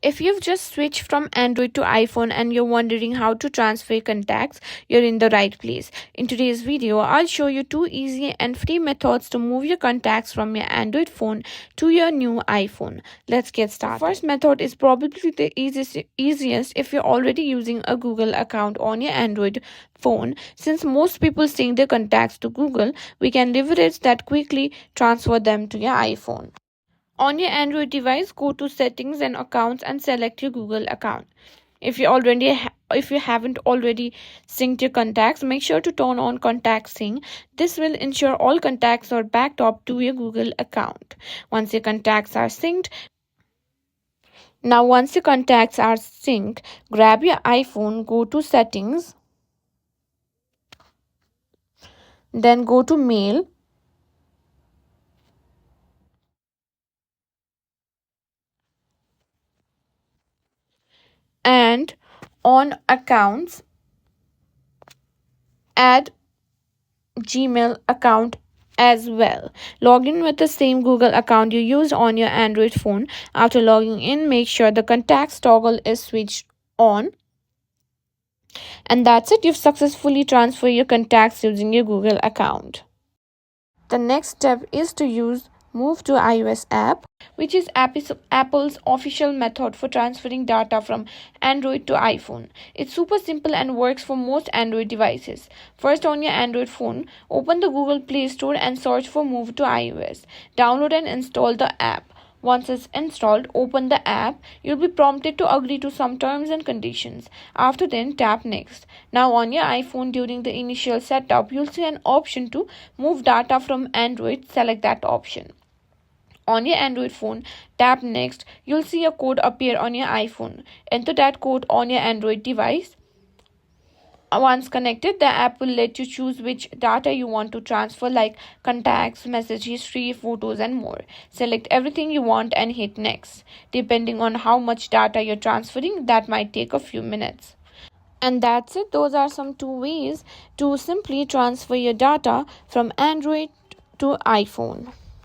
If you've just switched from Android to iPhone and you're wondering how to transfer contacts, you're in the right place. In today's video, I'll show you two easy and free methods to move your contacts from your Android phone to your new iPhone. Let's get started. The first method is probably the easiest if you're already using a Google account on your Android phone. Since most people sync their contacts to Google, we can leverage that quickly transfer them to your iPhone. On your Android device, go to Settings and Accounts and select your Google account. If you haven't already synced your contacts, make sure to turn on Contact Sync. This will ensure all contacts are backed up to your Google account. Once your contacts are synced, grab your iPhone, go to Settings, then go to Mail. And on Accounts, add Gmail account as well. Log in with the same Google account you used on your Android phone. After logging in, make sure the contacts toggle is switched on. And that's it, you've successfully transferred your contacts using your Google account. The next step is to use Move to iOS app, which is Apple's official method for transferring data from Android to iPhone. It's super simple and works for most Android devices. First, on your Android phone, open the Google Play Store and search for Move to iOS. Download and install the app. Once it's installed, open the app. You'll be prompted to agree to some terms and conditions. After then, tap Next. Now on your iPhone, during the initial setup, you'll see an option to move data from Android. Select that option. On your Android phone, tap Next. You'll see a code appear on your iPhone. Enter that code on your Android device. Once connected, the app will let you choose which data you want to transfer, like contacts, message history, photos, and more. Select everything you want and hit Next. Depending on how much data you're transferring, that might take a few minutes. And that's it. Those are some two ways to simply transfer your data from Android to iPhone.